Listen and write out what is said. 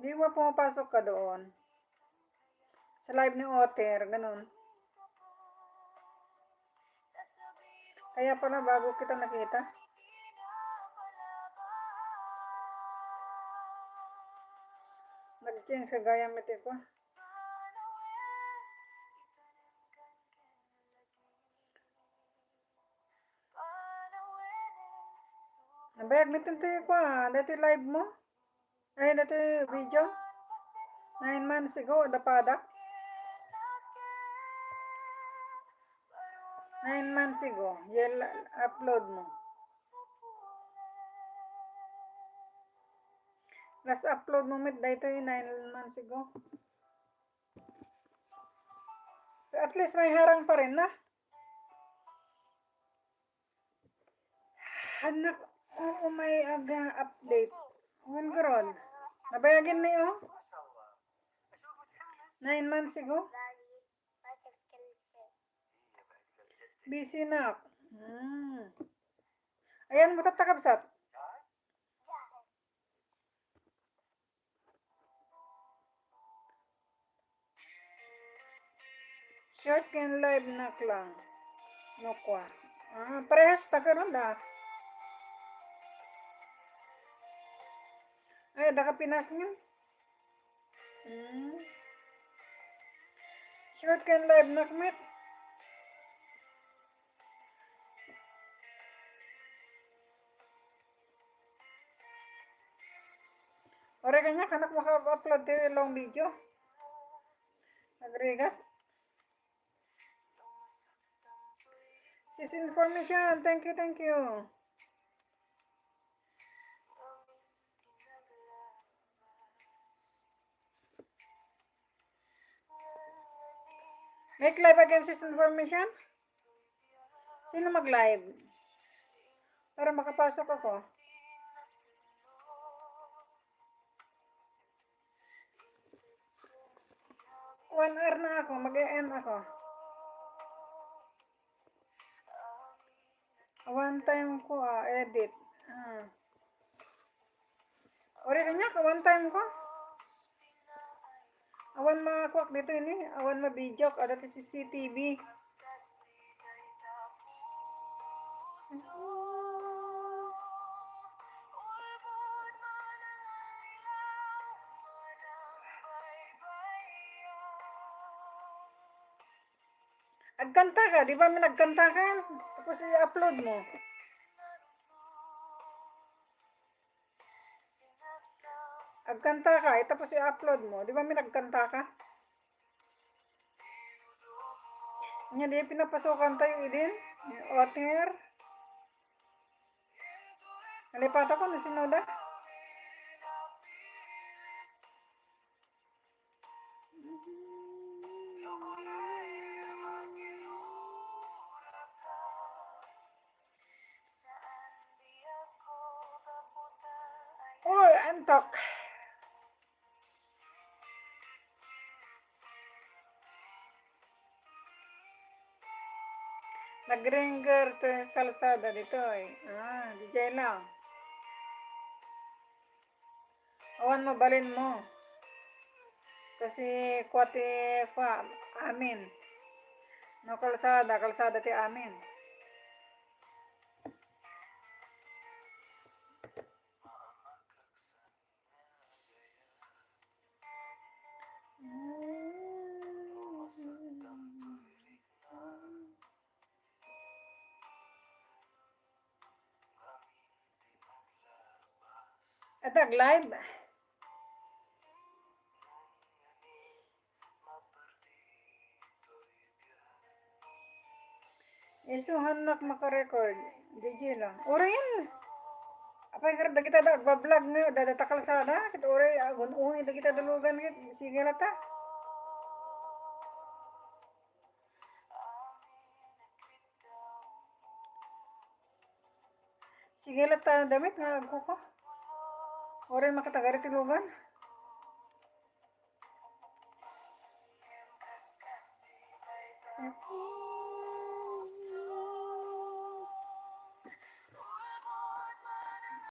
Di ba pumapasok ka doon? Sa live ni Otter, ganun. Kaya pala bago kita nakita. Nag-change ka gaya mati ko. Nabayag mitin tayo ko dati live mo. Ay, dati video. 9 months ago, dapadak. 9 months ago, yan upload mo. Last upload mo mit dito yung 9 months ago. At least may harang pa rin na. Anak, oo may aga update. Huwag karon. Nabayagin na yun. 9 months ago. Busy na. Ayan, matatakabsat. Short can live na lang. No kwa. Parehas takaroon da. Ay, da ka Pinas nga. Short can live na kumit. Ore kanya kanak maka-upload tayo long video. Nagregat. Sis information. Thank you. Make live again sis information. Sino mag-live? Para makapasok ako. One hour na ako. Mag-e-end ako. One time ko edit. Ori kanya ka one time ko. Awan makuak dito ini. Awan ma-video ka dati CCTV. Agkanta ka, di ba may nagkanta ka? Tapos i-upload mo. Agkanta ka, tapos i-upload mo. Di ba may nagkanta ka? Hindi pinapasokan tayo din. Otter. Nalipat ako na sinoda. Uy, antok. Nag-ringer to kalsada dito eh. DJ lang. Awan mo, balin mo. Kasi kwati pa, amin. No kalsada ti amin. Atag live. Isuhan nak makarecord. DJ lang. Ora yan. Apa yang kita dah vlog ni dah takal sana kita ore agun uhi dah kita dulugan gitu sige lata. Sige lata damit nga ko ko. Ore makatagari tilugan.